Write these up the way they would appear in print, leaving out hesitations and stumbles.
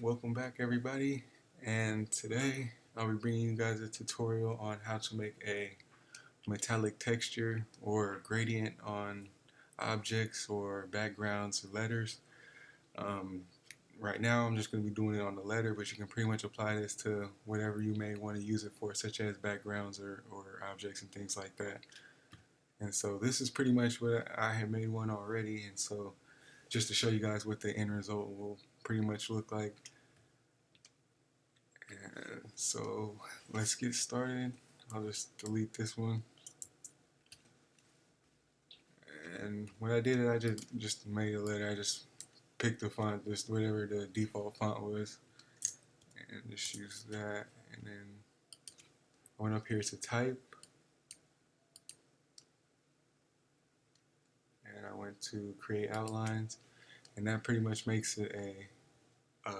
Welcome back, everybody, and today I'll be bringing you guys a tutorial on how to make a metallic texture or gradient on objects or backgrounds or letters. Um, right now I'm just going to be doing it on the letter, but you can pretty much apply this to whatever you may want to use it for, such as backgrounds or objects and things like that. And so this is pretty much what I have made one already, and so just to show you guys what the end result will pretty much look like. And so let's get started. I'll just delete this one. And what I did is I just made a letter. I just picked the font, just whatever the default font was, and just used that. And then I went up here to type, and I went to create outlines, and that pretty much makes it a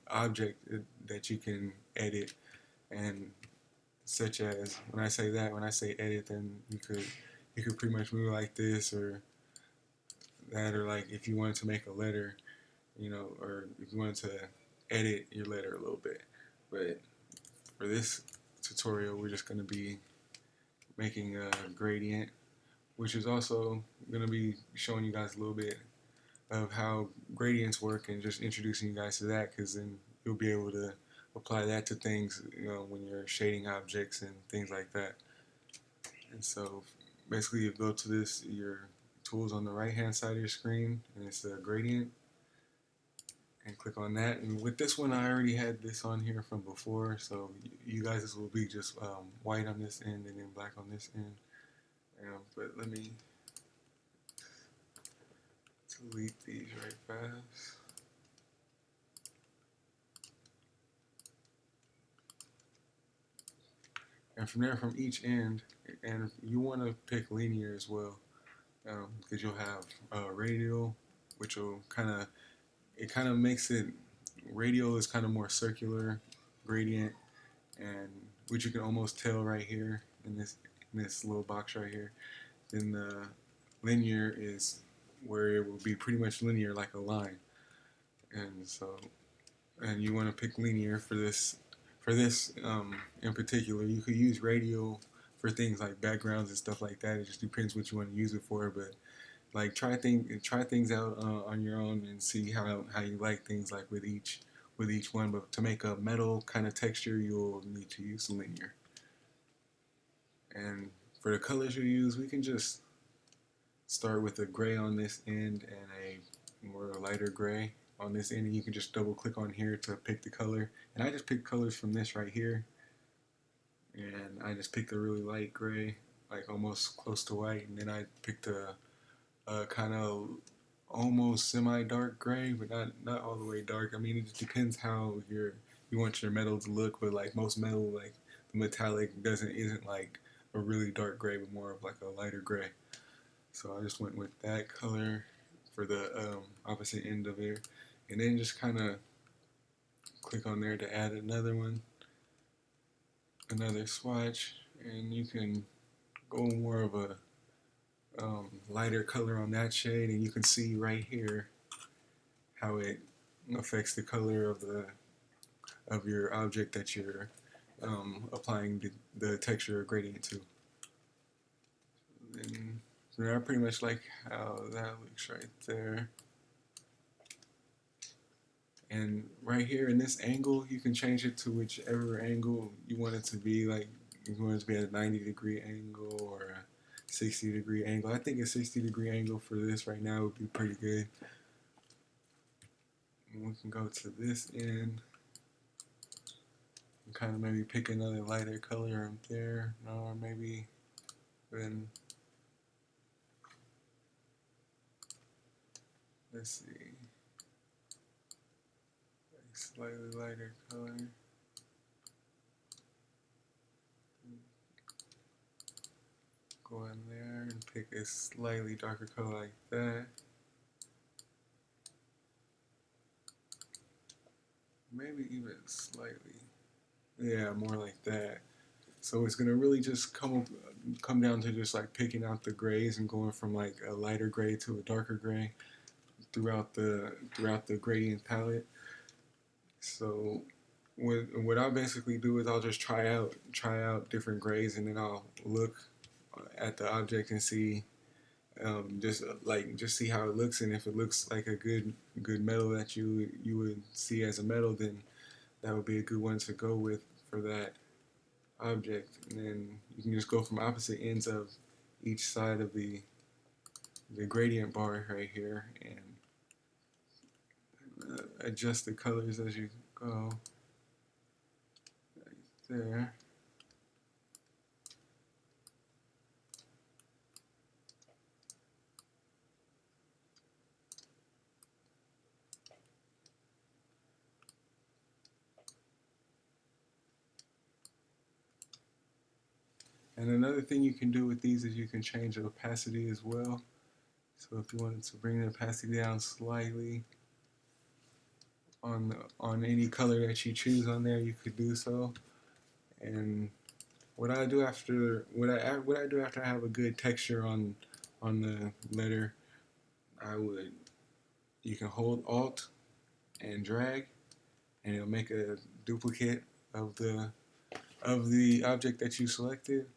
object that you can edit. And such as when I say that, when I say edit, then you could pretty much move like this or that, or like if you wanted to make a letter, or if you wanted to edit your letter a little bit. But for this tutorial, we're just going to be making a gradient, which is also going to be showing you guys a little bit of how gradients work and just introducing you guys to that, because then you'll be able to apply that to things, when you're shading objects and things like that. And so basically you go to your tools on the right hand side of your screen, and it's a gradient, and click on that. And with this one, I already had this on here from before, so you guys, this will be just white on this end and then black on this end. But let me delete these right fast. And from there, from each end, and you want to pick linear as well, because you'll have radial, which will kind of makes it, radial is kind of more circular gradient, and which you can almost tell right here in this little box right here. Then the linear is where it will be pretty much linear like a line. And so, and you want to pick linear for this. In particular, you could use radial for things like backgrounds and stuff like that. It just depends what you want to use it for. But like try things out on your own and see how you like things like with each one. But to make a metal kind of texture, you'll need to use linear. And for the colors you use, we can just start with a gray on this end and a more lighter gray on this end, and you can just double click on here to pick the color. And I just picked colors from this right here, and I just picked a really light gray, like almost close to white, and then I picked a kind of almost semi-dark gray, but not all the way dark. I mean, it just depends how you want your metal to look. But like most metal, like the metallic isn't like a really dark gray, but more of like a lighter gray. So I just went with that color for the opposite end of it, and then just kind of click on there to add another swatch, and you can go more of a lighter color on that shade, and you can see right here how it affects the color of your object that you're applying the texture or gradient to. And I pretty much like how that looks right there. And right here in this angle, you can change it to whichever angle you want it to be. Like, you want it to be at a 90-degree angle or a 60-degree angle. I think a 60-degree angle for this right now would be pretty good. And we can go to this end and kind of maybe pick another lighter color up there. Or maybe then, let's see, a slightly lighter color. Go in there and pick a slightly darker color like that. Maybe even slightly, yeah, more like that. So it's gonna really just come down to just like picking out the grays and going from like a lighter gray to a darker gray throughout the gradient palette. So what I basically do is I'll just try out different grays, and then I'll look at the object and see just see how it looks, and if it looks like a good metal that you would see as a metal, then that would be a good one to go with for that object. And then you can just go from opposite ends of each side of the gradient bar right here, and adjust the colors as you go right there. And another thing you can do with these is you can change the opacity as well. So if you wanted to bring the opacity down slightly on any color that you choose on there, you could do so. And what I do after I have a good texture on the letter, you can hold Alt and drag, and it'll make a duplicate of the object that you selected.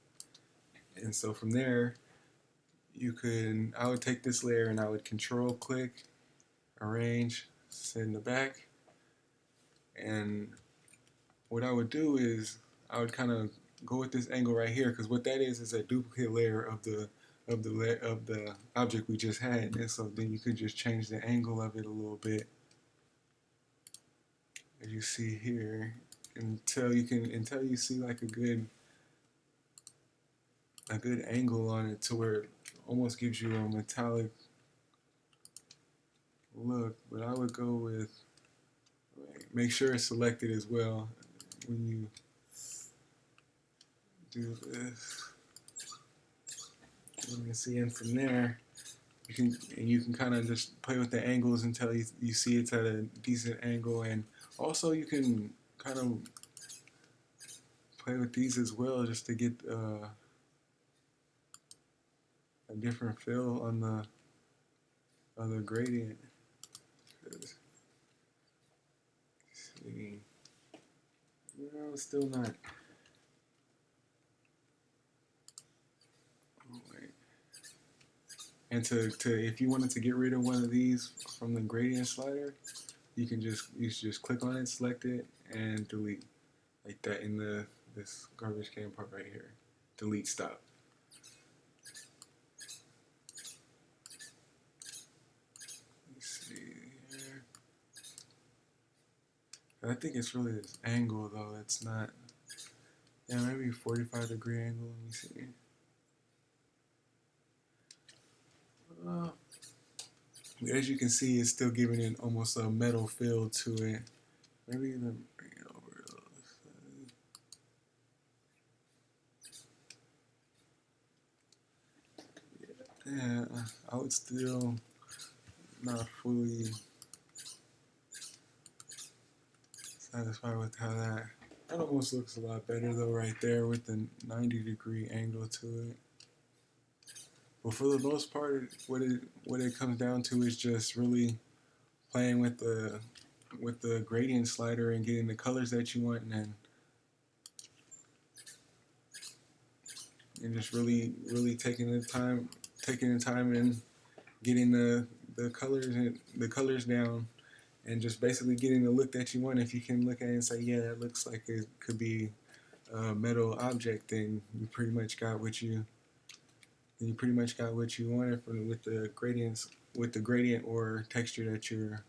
And so from there, I would take this layer and I would control click, arrange, set in the back, and what I would do is I would kind of go with this angle right here, because what that is a duplicate layer of the object we just had. And so then you could just change the angle of it a little bit, as you see here, until you see like a good angle on it, to where it almost gives you a metallic look. But I would go with, make sure it's selected as well when you do this. You can see, and from there you can kind of just play with the angles until you see it's at a decent angle. And also you can kind of play with these as well, just to get a different feel on the gradient. Let's see. No, it's still not. Oh, wait. And if you wanted to get rid of one of these from the gradient slider, you just click on it, select it, and delete, like that in this garbage can part right here. Delete, stop. I think it's really this angle though. It's not. Yeah, maybe 45-degree angle. Let me see. As you can see, it's still giving it almost a metal feel to it. Maybe even bring it over a little. Yeah, I would still not fully satisfied with how that almost looks a lot better though right there with the 90-degree angle to it. But for the most part, what it comes down to is just really playing with the gradient slider and getting the colors that you want, and just really taking the time and getting the colors down, and just basically getting the look that you want. If you can look at it and say, yeah, that looks like it could be a metal object, then you pretty much got what you wanted with the gradient or texture that you're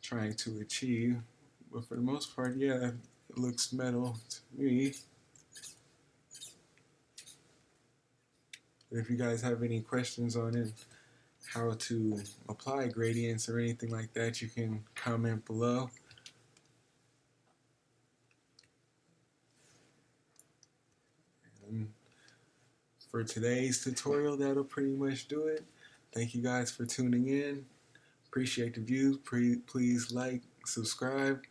trying to achieve. But for the most part, yeah, it looks metal to me. But if you guys have any questions on it, how to apply gradients or anything like that, you can comment below. And for today's tutorial, that'll pretty much do it. Thank you guys for tuning in. Appreciate the views. Please like, subscribe,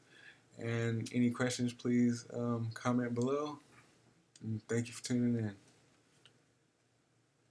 and any questions, please comment below. And thank you for tuning in.